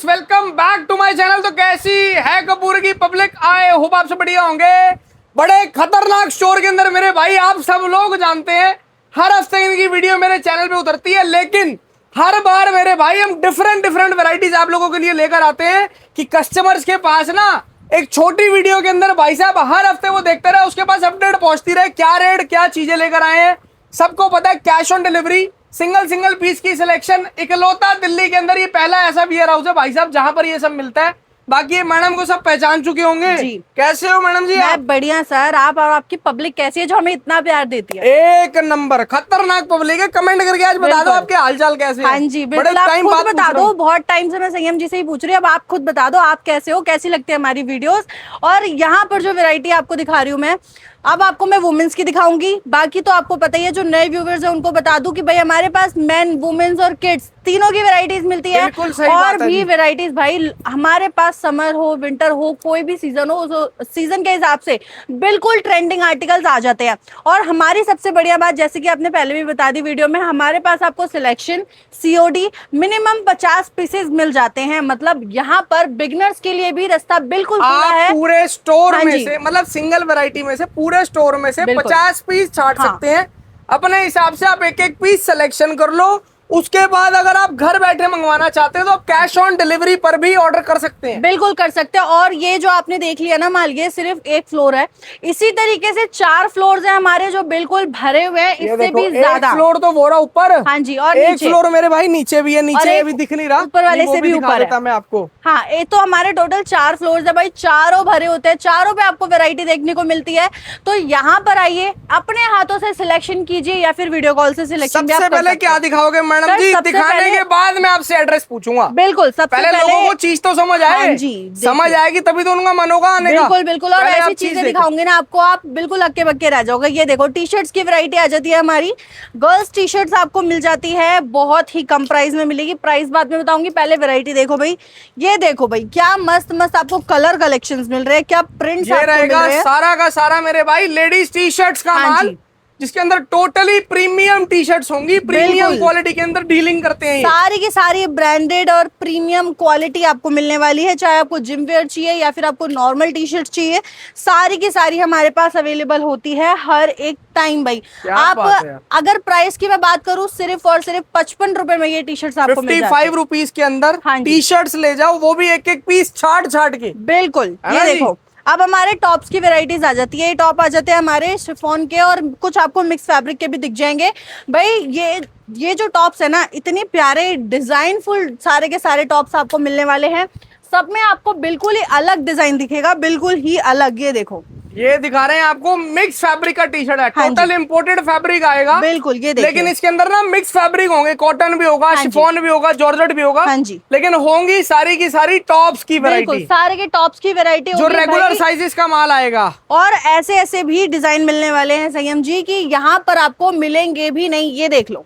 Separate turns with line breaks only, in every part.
Welcome back to my channel. तो कैसी है कपूर की पब्लिक, आए होप आप सब बढ़िया होंगे। बड़े खतरनाक स्टोर के अंदर मेरे भाई आप सब लोग जानते हैं हर हफ्ते इनकी वीडियो मेरे चैनल पे उतरती है, लेकिन हर बार मेरे भाई हम डिफरेंट वैरायटीज आप लोगों के लिए लेकर आते हैं कि कस्टमर्स के पास ना एक छोटी वीडियो के अंदर भाई साहब हर हफ्ते वो देखते रहे, उसके पास अपडेट पहुंचती रहे, क्या रेट क्या चीजें लेकर आए हैं। सबको पता है cash on delivery, single piece की सिलेक्शन, इकलौता दिल्ली के अंदर ये पहला ऐसा बियर हाउस है भाई साहब जहां पर ये सब मिलता है। बाकी ये मैडम को सब पहचान चुके होंगे
जी।
कैसे हो मैडम जी?
मैं बढ़िया सर, आप और आपकी पब्लिक कैसी है जो हमें इतना प्यार देती है?
एक नंबर खतरनाक पब्लिक है। कमेंट करके आज बता दो आपके हालचाल कैसे हैं।
हाँ जी
बड़े
बिल्कुल, आप
टाइम
खुद
बाद
बता
पूछ रहा
दो।
हूं।
बहुत टाइम से मैं संयम जी से ही पूछ रही हूँ, अब आप खुद बता दो आप कैसे हो, कैसी लगती है हमारी वीडियोस। और यहाँ पर जो वैरायटी आपको दिखा रही हूँ मैं, अब आपको मैं वुमेन्स की दिखाऊंगी। बाकी तो आपको पता ही है, जो नए व्यूवर्स हैं उनको बता दूं कि भाई हमारे पास मेन, वुमेन्स और किड्स तीनों की वैरायटीज मिलती है।
बिल्कुल सही
और
बात है
भी
जी।
वैरायटीज भाई हमारे पास समर हो, विंटर हो, कोई भी सीजन हो, तो सीजन के हिसाब से बिल्कुल ट्रेंडिंग आर्टिकल्स आ जाते हैं। और हमारी सबसे बढ़िया बात, जैसे कि आपने पहले भी बता दी वीडियो में, हमारे पास आपको सिलेक्शन COD मिनिमम 50 पीसेस मिल जाते हैं। मतलब यहाँ पर बिगनर्स के लिए भी रास्ता बिल्कुल खुला है।
आप पूरे स्टोर
हाँ
में
जी।
से, मतलब सिंगल वैरायटी में से, पूरे स्टोर में से
बिल्कुल।
50 पीस छाट
हाँ।
सकते हैं अपने हिसाब से। आप एक पीस सिलेक्शन कर लो, उसके बाद अगर आप घर बैठे मंगवाना चाहते हैं तो आप कैश ऑन डिलीवरी पर भी ऑर्डर कर सकते हैं।
बिल्कुल कर सकते हैं। और ये जो आपने देख लिया ना माल, ये सिर्फ एक फ्लोर है। इसी तरीके से 4 फ्लोर्स हैं हमारे जो बिल्कुल भरे हुए हैं,
ये
इससे
देखो,
भी ज्यादा।
एक फ्लोर तो वो रहा ऊपर।
हाँ जी, और
एक
नीचे।
फ्लोर मेरे भाई नीचे भी है,
और
नीचे
एक
अभी दिख नहीं रहा,
ऊपर वाले
वो
से भी
दिखा
ऊपर है।
देता मैं आपको।
हाँ, ये तो हमारे टोटल 4 फ्लोर्स है भाई, चारों भरे होते हैं, चारों पे आपको वैरायटी देखने को मिलती है। तो यहाँ पर आइए, अपने हाथों से सिलेक्शन कीजिए या फिर वीडियो कॉल से सिलेक्शन भी आप
सबसे
कर
पहले
सकते
क्या
हैं।
दिखाओगे मैडम
सर,
जी?
सबसे
दिखाने
पहले-
के बाद मैं आपसे एड्रेस पूछूंगा।
बिल्कुल, सबसे
पहले लोगों को चीज तो समझ आए।
हाँ जी,
समझ
देखिए।
आएगी तभी तो उनका मन होगा आने का।
बिल्कुल बिल्कुल। और
पहले
ऐसी
आप चीज
चीजें
देखो।
दिखाऊंगे ना आपको, आप बिल्कुल हक्के बक्के रह जाओगे। ये देखो, टी शर्ट्स की वैरायटी आ जाती है हमारी। गर्ल्स टी शर्ट्स आपको मिल जाती है, बहुत ही कम प्राइस में मिलेगी। प्राइस बाद में बताऊंगी, पहले वैरायटी देखो भाई। ये देखो भाई, क्या मस्त मस्त आपको कलर कलेक्शंस मिल रहे हैं, क्या प्रिंट्स
ये
आपको मिल
रहेगा
रहे हैं।
सारा का सारा मेरे भाई लेडीज टी शर्ट्स का
हाँ
माल,
जी।
जिसके अंदर टोटली प्रीमियम टी शर्ट्स होंगी। प्रीमियम
बिल्कुल।
क्वालिटी के अंदर डीलिंग करते हैं ये।
सारी की सारी ब्रांडेड और प्रीमियम क्वालिटी आपको मिलने वाली है। चाहे आपको जिम वेयर चाहिए या फिर आपको नॉर्मल टी शर्ट चाहिए, सारी की सारी हमारे पास अवेलेबल होती है हर एक टाइम भाई।
क्या
आप
बात है।
अगर प्राइस की मैं बात करूं, सिर्फ और सिर्फ 55 रुपए में ये टी शर्ट आपको मिल जाती
55
है।
रुपीज के अंदर
हाँ जी।
टी शर्ट्स ले जाओ, वो भी एक पीस छाट के।
बिल्कुल।
है
ये
ना जी?
देखो, अब हमारे टॉप्स की वैरायटीज आ जाती है। ये टॉप आ जाते हैं हमारे शिफॉन के, और कुछ आपको मिक्स फैब्रिक के भी दिख जाएंगे भाई। ये जो टॉप्स है ना, इतने प्यारे डिजाइनफुल सारे के सारे टॉप्स आपको मिलने वाले हैं। सब में आपको बिल्कुल ही अलग डिजाइन दिखेगा, बिल्कुल ही अलग। ये देखो,
ये दिखा रहे हैं आपको मिक्स फैब्रिक का टी शर्ट है।
हाँ जी।
टोटल इंपोर्टेड फैब्रिक आएगा।
बिल्कुल, ये देखिए।
लेकिन इसके अंदर ना मिक्स फैब्रिक होंगे, कॉटन भी होगा,
हाँ जी।
शिफॉन भी होगा, जॉर्जेट भी होगा।
हाँ जी।
लेकिन होंगी सारी की सारी टॉप्स की
बिल्कुल
वैरायटी,
सारे के टॉप्स की वैरायटी
जो रेगुलर साइजेस का माल आएगा।
और ऐसे ऐसे भी डिजाइन मिलने वाले हैं संयम जी की यहाँ पर आपको मिलेंगे भी नहीं। ये देख लो,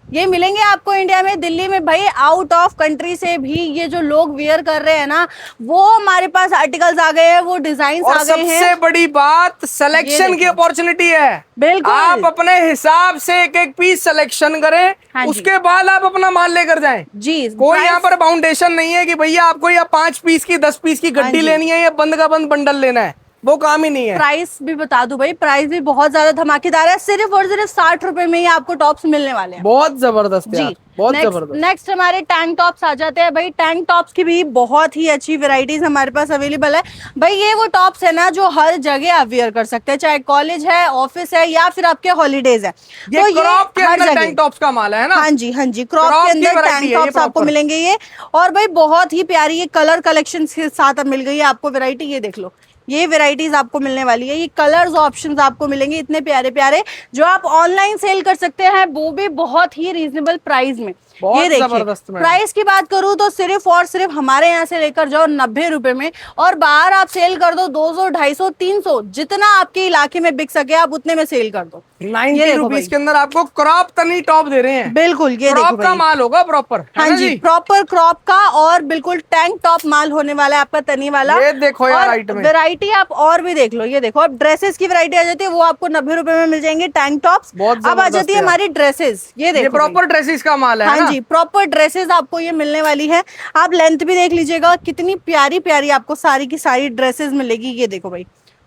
ये मिलेंगे आपको इंडिया में, दिल्ली में भाई। आउट ऑफ कंट्री से भी ये जो लोग वेयर कर रहे हैं ना, वो हमारे पास आर्टिकल्स आ गए हैं, वो डिजाइन
और
आ गए हैं।
सबसे बड़ी बात, सिलेक्शन की अपॉर्चुनिटी है।
बिल्कुल।
आप अपने हिसाब से एक पीस सिलेक्शन करें,
हाँ जी।
उसके बाद आप अपना माल लेकर जाएं।
जी,
कोई यहाँ पर बाउंडेशन नहीं है कि भैया आपको या 5 पीस की 10 पीस की
हाँ
गड्डी
जी।
लेनी है या बंद का बंद बंडल लेना है, वो काम ही नहीं है।
प्राइस भी बता दूं भाई, प्राइस भी बहुत ज्यादा धमाकेदार है। सिर्फ और सिर्फ 60 रुपए में ही आपको टॉप्स मिलने वाले हैं।
बहुत जबरदस्त
जी,
यार, बहुत जबरदस्त।
नेक्स्ट हमारे टैंक टॉप्स आ जाते हैं भाई। टैंक टॉप्स की भी बहुत ही अच्छी वैरायटीज हमारे पास अवेलेबल है भाई। ये वो टॉप्स है ना जो हर जगह आप वेयर कर सकते हैं, चाहे कॉलेज है, ऑफिस है, या फिर आपके हॉलीडेज है।
ये क्रॉप के
हर
अंदर
जगह।
टैंक टॉप्स का माल है ना?
हाँ जी, हाँ जी, क्रॉप
क्रॉप
के
की
अंदर
variety
टैंक
है ये
टॉप्स आपको
proper।
मिलेंगे ये। और भाई बहुत ही प्यारी ये कलर कलेक्शन के साथ अब मिल गई है आपको वैरायटी। ये देख लो, ये वैरायटीज आपको मिलने वाली है। ये कलर्स ऑप्शंस आपको मिलेंगे इतने प्यारे प्यारे, जो आप ऑनलाइन सेल कर सकते हैं, वो भी बहुत ही रीजनेबल प्राइस में।
बहुत
ये देखिए,
जबरदस्त मैडम।
प्राइस की बात करूं तो सिर्फ और सिर्फ हमारे यहाँ से लेकर जाओ 90 रुपए में, और बाहर आप सेल कर दो 200, 250, 300, जितना आपके इलाके में बिक सके आप उतने में सेल कर दो।
90 रुपीज के अंदर आपको क्रॉप तनी टॉप दे रहे हैं।
बिल्कुल, ये देखो
क्रॉप का
भाई।
माल होगा प्रॉपर।
हाँ जी, प्रॉपर क्रॉप का और बिल्कुल टैंक टॉप माल होने वाला है आपका, तनी वाला।
ये देखो यार आइटम,
वैरायटी आप और भी देख लो। ये देखो, अब ड्रेसेस की वैरायटी आ जाती है, वो आपको 90 रुपए में मिल जाएंगे टैंक टॉप्स।
बहुत
अब आ जाती है हमारी ड्रेसेस। ये देखो,
प्रॉपर ड्रेसेस का माल है।
हाँ
ना।
जी, प्रॉपर ड्रेसेस आपको ये मिलने वाली है। आप लेंथ भी देख लीजिएगा, कितनी प्यारी प्यारी आपको सारी की सारी ड्रेसेस मिलेगी। ये देखो भाई,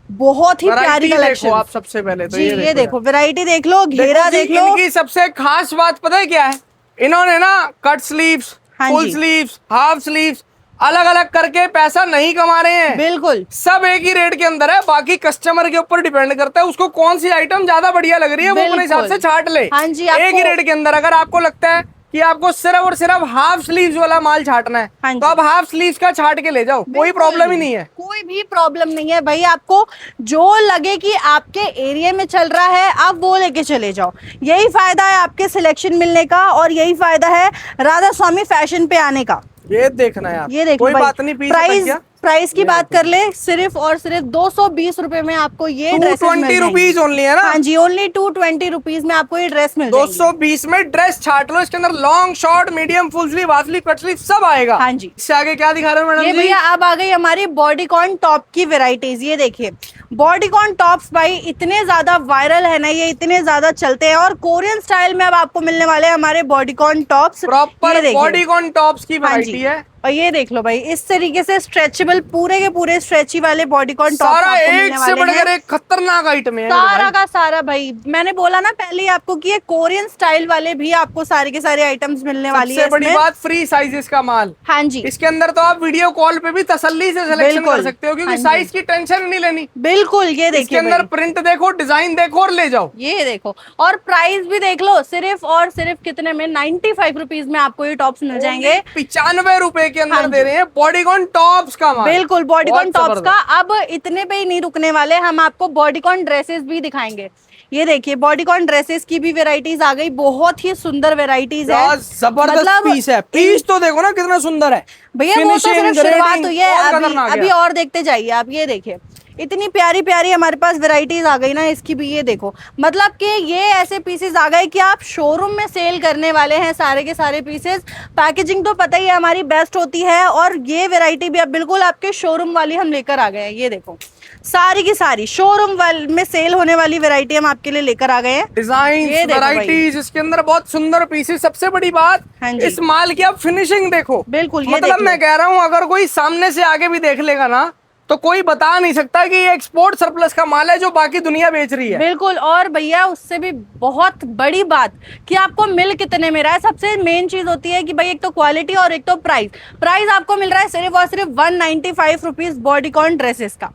बहुत ही प्यारी
वैरायटी
कलेक्शन।
देखो आप सबसे पहले तो
जी ये देखो,
यार।
वैरायटी देख लो, घेरा
देखो जी,
देख लो।
इनकी सबसे खास बात पता है क्या है? इन्होंने ना कट स्लीव्स,
हाँ
फुल
जी।
स्लीव्स, हाफ स्लीव्स अलग अलग करके पैसा नहीं कमा रहे हैं।
बिल्कुल
सब एक ही रेट के अंदर है। बाकी कस्टमर के ऊपर डिपेंड करता है उसको कौन सी आइटम ज्यादा बढ़िया लग रही है, वो अपने हिसाब से
बिल्कुल।
छाट ले।
हाँ जी,
एक ही
आपको
रेट के अंदर अगर आपको लगता है कि आपको सिर्फ और सिर्फ हाफ स्लीव्स वाला माल छाटना है,
हाँ
तो
जी।
आप हाफ स्लीव्स का छाट के ले जाओ, कोई
बिल्कुल,
प्रॉब्लम ही नहीं है।
कोई भी प्रॉब्लम नहीं है भाई। आपको जो लगे कि आपके एरिया में चल रहा है, आप वो लेके चले जाओ। यही फायदा है आपके सिलेक्शन मिलने का, और यही फायदा है राधा स्वामी फैशन पे आने का।
ये देखना यार,
ये देखो
कोई
भाई,
बात नहीं, पीस
प्राइस प्राइस की बात कर ले, सिर्फ और सिर्फ 220 रुपए में आपको ये ड्रेस
220 रुपीज ओनली है ना।
हाँ जी, ओनली 220 रुपीज में आपको ये ड्रेस मिल जाएगी।
220 में ड्रेस छाट लो। इसके अंदर long, short, medium, full sleeve, half sleeve, cut sleeve सब आएगा।
हाँ जी।
इससे आगे क्या दिखा रहे हो मैडम
ये
जी?
भैया अब आ गई हमारी बॉडीकॉन टॉप की वेराइटीज। ये देखिए, बॉडीकॉन टॉप्स भाई इतने ज्यादा वायरल है ना, ये इतने ज्यादा चलते हैं, और कोरियन स्टाइल में अब आपको मिलने वाले हैं हमारे bodycon tops.
Proper bodycon tops की
हाँ
वैरायटी
जी,
है।
और ये देख लो भाई, इस तरीके से स्ट्रेचेबल पूरे के पूरे स्ट्रेची वाले बॉडीकॉन टॉप
सारा
आपको मिलने
एक से
वाले
बढ़कर
हैं।
एक खतरनाक आइटम है
सारा का सारा भाई, मैंने बोला ना पहले ही आपको कि ये कोरियन स्टाइल वाले भी आपको सारे के सारे आइटम्स मिलने वाली है
सबसे बड़ी
इसमें।
बात, फ्री साइजेस का माल।
हाँ जी,
इसके अंदर तो आप वीडियो कॉल पे भी तसल्ली से सिलेक्शन
बिल्कुल।
कर सकते हो, क्योंकि
हाँ जी।
साइज की टेंशन नहीं लेनी।
बिल्कुल। ये
इसके
देखिए
अंदर
भाई,
प्रिंट देखो, डिजाइन देखो और ले जाओ।
ये देखो, और प्राइस भी देख लो, सिर्फ और सिर्फ कितने में, 95 रुपीज में आपको ये टॉप्स मिल जाएंगे।
95 रुपए के अंदर
हाँ जी।
दे रहे हैं बॉडीकॉन टॉप्स का माल।
बिल्कुल, बॉडीकॉन
बहुत
टॉप्स का।
जबरदस्त।
अब इतने पे ही नहीं रुकने वाले, हम आपको बॉडीकॉन ड्रेसेस भी दिखाएंगे। ये देखिए, बॉडीकॉन ड्रेसेस की भी वेराइटीज आ गई, बहुत ही सुंदर वेराइटीज है।
यार जबरदस्त पीस है। पीस तो देखो ना कितना सुंदर है
भैया, वो तो सिर्फ
Finishing,
शुरुआत
grading,
हुई है,
और
अभी
खतरनाक
अभी
है।
और देखते जाइए आप। ये देखिए, इतनी प्यारी प्यारी हमारे पास वेराइटीज आ गई ना इसकी भी। ये देखो, मतलब कि ये ऐसे पीसेस आ गए कि आप शोरूम में सेल करने वाले हैं सारे के सारे पीसेस। पैकेजिंग तो पता ही है हमारी बेस्ट होती है, और ये वेराइटी भी अब बिल्कुल आपके शोरूम वाली हम लेकर आ गए हैं। ये देखो, सारी की सारी शोरूम में सेल होने वाली वेराइटी हम आपके लिए लेकर आ गए हैं।
डिजाइन,
ये देखो भाई।
वैराइटीज, इसके अंदर बहुत सुंदर पीसेस। सबसे बड़ी बात,
हाँ जी।
इस माल की आप फिनिशिंग देखो।
बिल्कुल, ये
मतलब
देख
मैं
लो।
कह रहा हूँ, अगर कोई सामने से आगे भी देख लेगा ना, तो कोई बता नहीं सकता कि ये एक्सपोर्ट सरप्लस का माल है जो बाकी दुनिया बेच रही है।
बिल्कुल, और भैया उससे भी बहुत बड़ी बात कि आपको मिल कितने में रहा है। सबसे मेन चीज होती है कि भाई एक तो क्वालिटी और एक तो प्राइस। प्राइस आपको मिल रहा है सिर्फ और सिर्फ 195 रुपीज बॉडीकॉन ड्रेसेस का।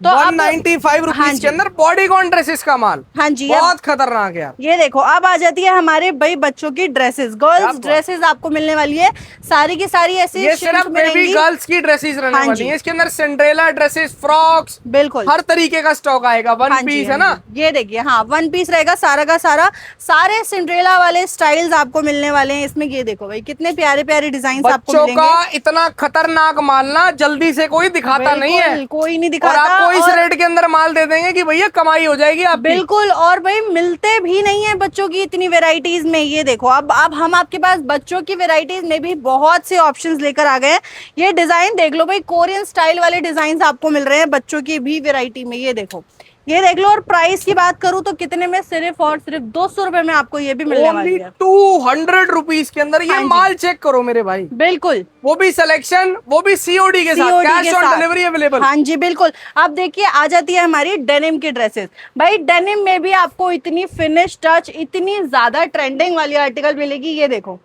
तो
195
हाँ
रुपीज
जी।
के अंदर बॉडीकॉन ड्रेसेस का माल।
हाँ जी,
बहुत खतरनाक है यार।
ये देखो, अब आ जाती है हमारे भाई बच्चों की ड्रेसेस। गर्ल्स ड्रेसेस आपको मिलने वाली है, सारी की सारी ऐसी
ये सिर्फ बेबी गर्ल्स की ड्रेसेस रहने
हाँ
वाली
जी।
है। इसके अंदर सिंड्रेला ड्रेसेस, फ्रॉक्स,
बिल्कुल
हर तरीके का स्टॉक आएगा। वन
हाँ जी,
पीस
हाँ
है ना।
जी। ये देखिए, हाँ, वन पीस रहेगा सारा का सारा। सारे सिंड्रेला वाले स्टाइल्स आपको मिलने वाले हैं इसमें। ये देखो भाई, कितने प्यारे प्यारे डिजाइन आपको
बच्चों
मिलेंगे।
का इतना खतरनाक माल ना जल्दी से कोई दिखाता नहीं है।
बिल्कुल, कोई नहीं
और
दिखाता।
आपको इस
और
रेट के अंदर माल दे देंगे कि भैया कमाई हो जाएगी आपकी।
बिल्कुल, और भाई मिलते भी नहीं है बच्चों की इतनी वेराइटीज में। ये देखो, अब हम आपके पास बच्चों की वेराइटीज में भी बहुत से ऑप्शंस लेकर आ गए हैं। ये डिजाइन देख लो भाई, कोरियन स्टाइल वाले डिजाइन आपको मिल रहे हैं बच्चों की भी वेराइटी में। ये देखो, ये देख लो। और प्राइस की बात करूं तो कितने में, सिर्फ और सिर्फ 200 रुपए में आपको ये भी मिलने वाली है।
200 रुपीज के अंदर ये
हाँ जी।
माल चेक करो मेरे भाई।
बिल्कुल,
वो भी सिलेक्शन, वो भी सीओडी के साथ,
COD के
कैश ऑन
साथ।
Delivery available.
हाँ जी, बिल्कुल। अब देखिए, आ जाती है हमारी डेनिम की ड्रेसेस। भाई डेनिम में भी आपको इतनी फिनिश टच, इतनी ज्यादा ट्रेंडिंग वाली आर्टिकल मिलेगी। ये देखो,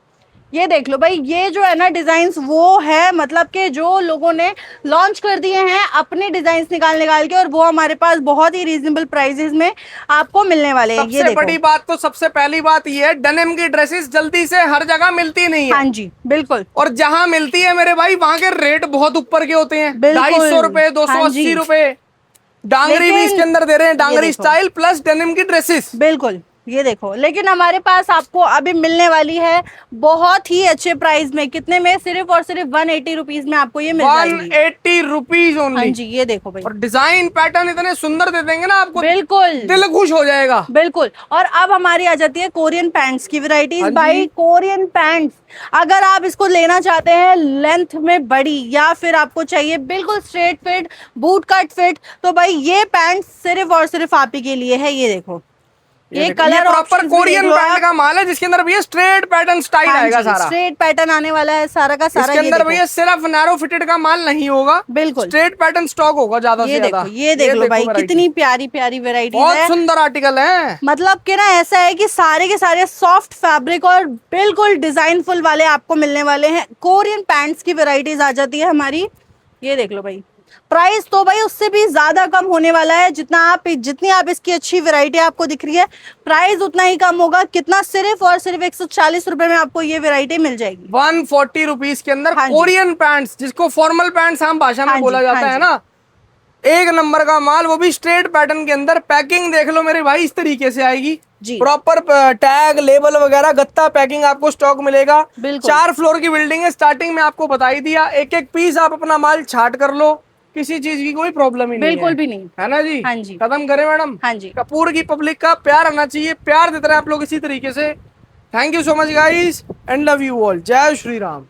ये देख लो भाई, ये जो है ना डिजाइन, वो है मतलब कि जो लोगों ने लॉन्च कर दिए हैं अपने डिजाइन निकाल के, और वो हमारे पास बहुत ही रीजनेबल प्राइसेस में आपको मिलने वाले हैं। ये
सबसे
देखो,
बड़ी बात तो, सबसे पहली बात ये है, डेनिम की ड्रेसेस जल्दी से हर जगह मिलती नहीं है।
हाँ जी, बिल्कुल।
और जहां मिलती है मेरे भाई, वहां के रेट बहुत ऊपर के होते हैं।
बिल्कुल।
250 रुपए,
हाँ जी।
280 रुपए। डांगरी भी
लेकिन
इसके अंदर दे रहे हैं,
ये
डांगरी
देखो।
स्टाइल प्लस डेनिम की ड्रेसेस।
बिल्कुल, ये देखो। लेकिन हमारे पास आपको अभी मिलने वाली है बहुत ही अच्छे प्राइस में। कितने में, सिर्फ और सिर्फ 180 रुपीज में आपको ये मिल जाएगी।
180 रुपीज
हाँ
ओनली।
जी, ये देखो भाई,
और डिजाइन पैटर्न इतने सुंदर दे देंगे ना आपको,
बिल्कुल
दिल खुश हो जाएगा।
बिल्कुल। और अब हमारी आ जाती है कोरियन पैंट्स की
हाँ
वैरायटीज।
जी।
भाई कोरियन पैंट्स, अगर आप इसको लेना चाहते हैं लेंथ में बड़ी, या फिर आपको चाहिए बिल्कुल straight fit, boot cut fit, तो भाई ये पैंट सिर्फ और सिर्फ आप ही के लिए है। ये देखो, ये कलर
प्रॉपर कोरियन पैंट का माल है जिसके अंदर भैया स्ट्रेट पैटर्न स्टाइल आएगा सारा,
स्ट्रेट पैटर्न आने वाला है सारा का सारा।
इसके अंदर भैया सिर्फ नैरो फिटेड का माल नहीं होगा,
बिल्कुल
स्ट्रेट पैटर्न स्टॉक होगा ज्यादा से ज्यादा।
ये देख लो भाई कितनी प्यारी प्यारी वेराइटी
बहुत
है,
सुंदर आर्टिकल है।
मतलब कि ना ऐसा है कि सारे के सारे सॉफ्ट फैब्रिक और बिल्कुल डिजाइनफुल वाले आपको मिलने वाले हैं। कोरियन पैंट्स की वेराइटीज आ जाती है हमारी। ये देख लो भाई, प्राइस तो भाई उससे भी ज्यादा कम होने वाला है। जितनी आप इसकी अच्छी वैरायटी आपको दिख रही है, प्राइस उतना ही कम होगा। कितना, सिर्फ और सिर्फ 140 रुपए में आपको ये वैरायटी मिल जाएगी।
140 रुपीज के अंदर
हाँ
कोरियन पैंट्स, जिसको फॉर्मल पैंट्स हम भाषा में बोला जाता है ना, एक नंबर का माल, वो भी स्ट्रेट पैटर्न के अंदर। पैकिंग देख लो मेरे भाई, इस तरीके से आएगी
जी,
प्रॉपर टैग लेबल वगैरह गत्ता पैकिंग आपको स्टॉक मिलेगा। 4 फ्लोर की बिल्डिंग है, स्टार्टिंग में आपको बता ही दिया। एक एक पीस आप अपना माल छाट कर लो, किसी चीज की कोई प्रॉब्लम ही नहीं
बिल्कुल भी नहीं
है ना जी।
हाँ जी,
खत्म करें मैडम।
हाँ जी।
कपूर की पब्लिक का प्यार आना चाहिए, प्यार देते रहे आप लोग इसी तरीके से। Thank you so much guys and love you all. जय श्री राम।